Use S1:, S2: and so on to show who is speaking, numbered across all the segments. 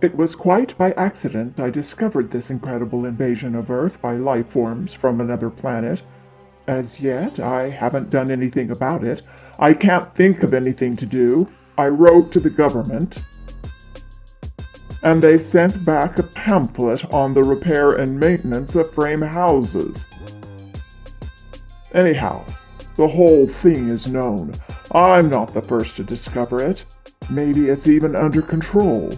S1: It was quite by accident I discovered this incredible invasion of Earth by life forms from another planet. As yet, I haven't done anything about it. I can't think of anything to do. I wrote to the government, and they sent back a pamphlet on the repair and maintenance of frame houses. Anyhow, the whole thing is known. I'm not the first to discover it. Maybe it's even under control.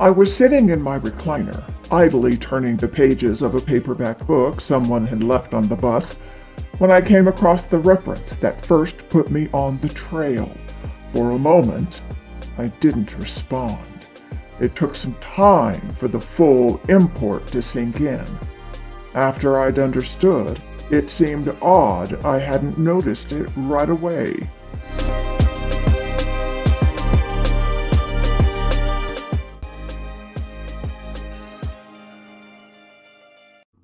S1: I was sitting in my recliner, idly turning the pages of a paperback book someone had left on the bus, when I came across the reference that first put me on the trail. For a moment, I didn't respond. It took some time for the full import to sink in. After I'd understood, it seemed odd I hadn't noticed it right away.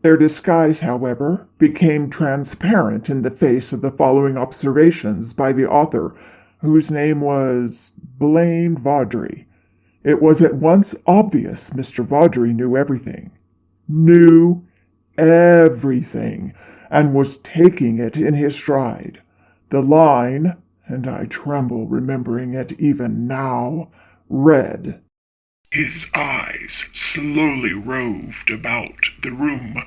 S1: Their disguise, however, became transparent in the face of the following observations by the author, whose name was Blaine Vaudrey. It was at once obvious Mr. Vaudrey knew everything. Knew everything, and was taking it in his stride. The line, and I tremble remembering it even now, read,
S2: "His eyes slowly roved about the room."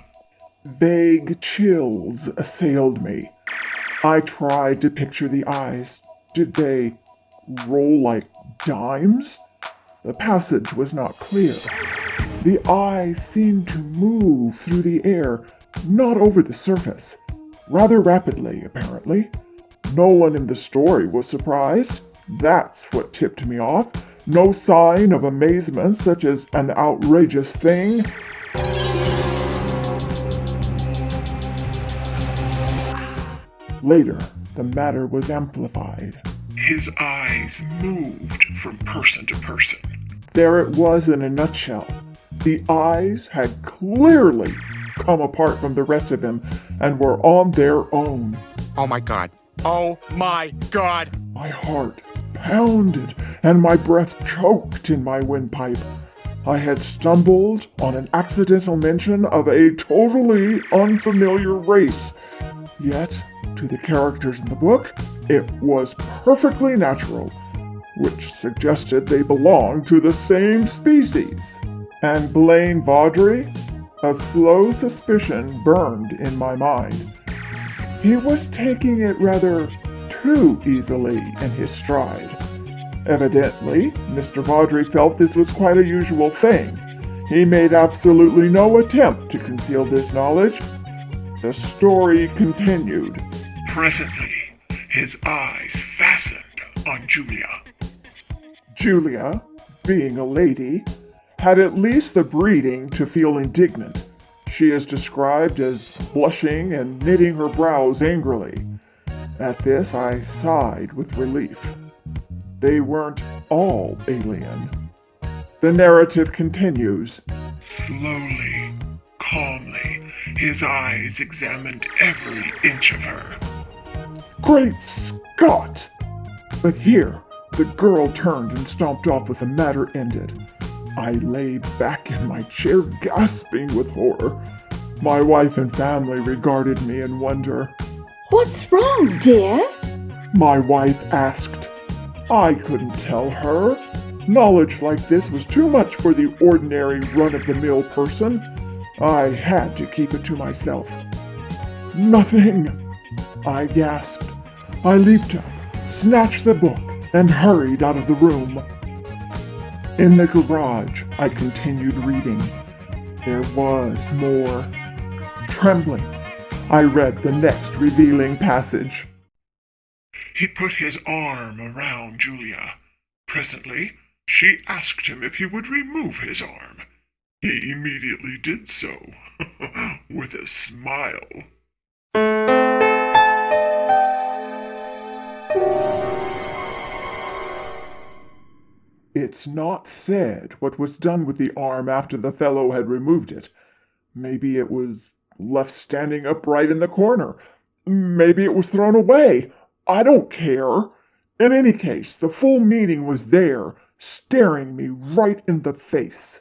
S1: Vague chills assailed me. I tried to picture the eyes. Did they roll like dimes? The passage was not clear. The eyes seemed to move through the air, not over the surface. Rather rapidly, apparently. No one in the story was surprised. That's what tipped me off. No sign of amazement, such as an outrageous thing. Later, the matter was amplified.
S2: His eyes moved from person to person.
S1: There it was in a nutshell. The eyes had clearly come apart from the rest of him and were on their own.
S3: Oh my God. Oh my God.
S1: My heart pounded and my breath choked in my windpipe. I had stumbled on an accidental mention of a totally unfamiliar race. Yet, to the characters in the book, it was perfectly natural, which suggested they belonged to the same species. And Blaine Vaudrey? A slow suspicion burned in my mind. He was taking it rather too easily in his stride. Evidently, Mr. Vaudrey felt this was quite a usual thing. He made absolutely no attempt to conceal this knowledge. The story continued.
S2: Presently, his eyes fastened on Julia.
S1: Julia, being a lady, had at least the breeding to feel indignant. She is described as blushing and knitting her brows angrily. At this, I sighed with relief. They weren't all alien. The narrative continues.
S2: Slowly, calmly, his eyes examined every inch of her.
S1: Great Scott! But here, the girl turned and stomped off with the matter ended. I lay back in my chair gasping with horror. My wife and family regarded me in wonder.
S4: "What's wrong, dear?"
S1: My wife asked. I couldn't tell her. Knowledge like this was too much for the ordinary run-of-the-mill person. I had to keep it to myself. Nothing, I gasped. I leaped up, snatched the book, and hurried out of the room. In the garage, I continued reading. There was more. Trembling, I read the next revealing passage.
S2: He put his arm around Julia. Presently, she asked him if he would remove his arm. He immediately did so, with a smile.
S1: It's not said what was done with the arm after the fellow had removed it. Maybe it was left standing upright in the corner. Maybe it was thrown away. I don't care. In any case, the full meaning was there, staring me right in the face.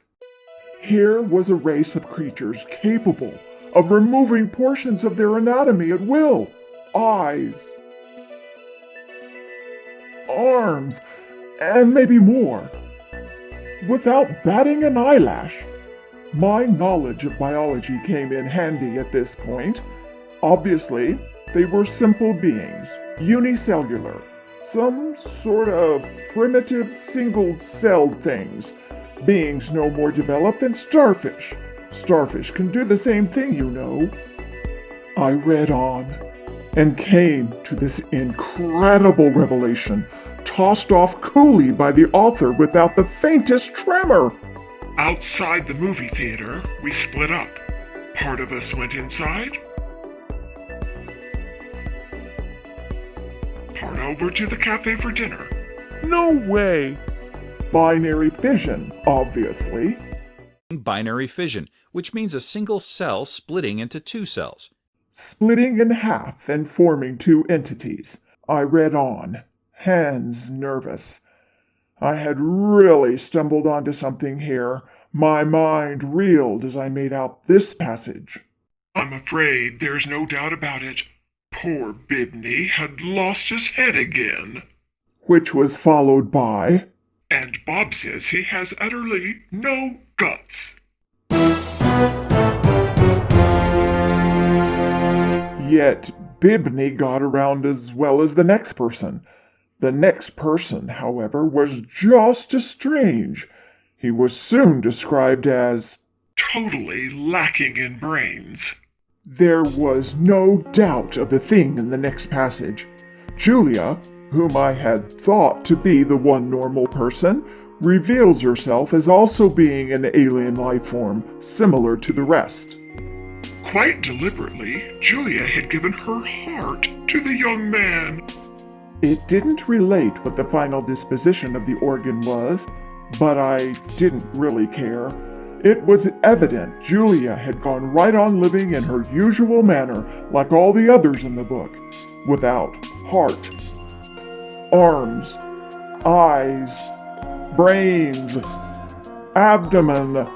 S1: Here was a race of creatures capable of removing portions of their anatomy at will. Eyes, arms, and maybe more. Without batting an eyelash. My knowledge of biology came in handy at this point. Obviously, they were simple beings, unicellular, some sort of primitive single-celled things. Beings no more developed than starfish. Starfish can do the same thing, you know. I read on and came to this incredible revelation, tossed off coolly by the author without the faintest tremor.
S2: Outside the movie theater, we split up. Part of us went inside, part over to the cafe for dinner.
S3: No way!
S1: Binary fission, obviously.
S5: Binary fission, which means a single cell splitting into two cells.
S1: Splitting in half and forming two entities. I read on, hands nervous. I had really stumbled onto something here. My mind reeled as I made out this passage.
S2: I'm afraid there's no doubt about it. Poor Bibney had lost his head again.
S1: Which was followed by,
S2: And Bob says he has utterly no guts.
S1: Yet Bibney got around as well as the next person. The next person, however, was just as strange. He was soon described as
S2: Totally lacking in brains.
S1: There was no doubt of the thing in the next passage. Julia, whom I had thought to be the one normal person, reveals herself as also being an alien life form, similar to the rest.
S2: Quite deliberately, Julia had given her heart to the young man.
S1: It didn't relate what the final disposition of the organ was, but I didn't really care. It was evident Julia had gone right on living in her usual manner, like all the others in the book, without heart, arms, eyes, brains, abdomen,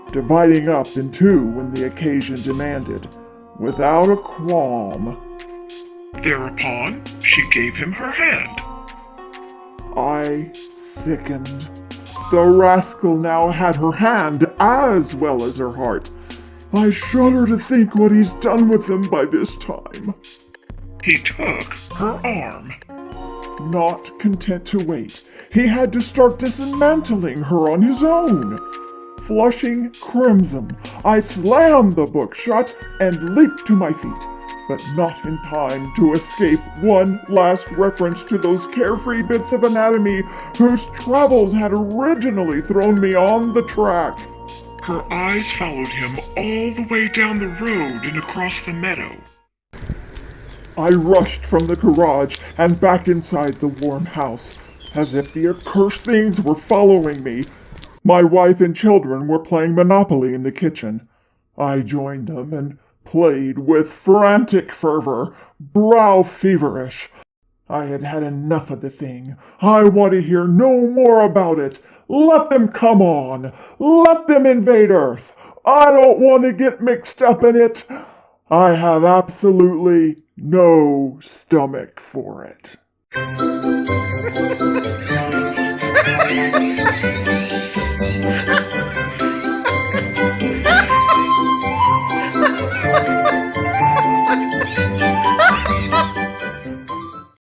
S1: dividing up in two when the occasion demanded, without a qualm.
S2: Thereupon, she gave him her hand.
S1: I sickened. The rascal now had her hand as well as her heart. I shudder to think what he's done with them by this time.
S2: He took her arm.
S1: Not content to wait, he had to start dismantling her on his own. Flushing crimson, I slammed the book shut and leaped to my feet, but not in time to escape one last reference to those carefree bits of anatomy whose travels had originally thrown me on the track.
S2: Her eyes followed him all the way down the road and across the meadow.
S1: I rushed from the garage and back inside the warm house, as if the accursed things were following me. My wife and children were playing Monopoly in the kitchen. I joined them and played with frantic fervor, brow feverish. I had had enough of the thing. I want to hear no more about it. Let them come on. Let them invade Earth. I don't want to get mixed up in it. I have absolutely no stomach for it.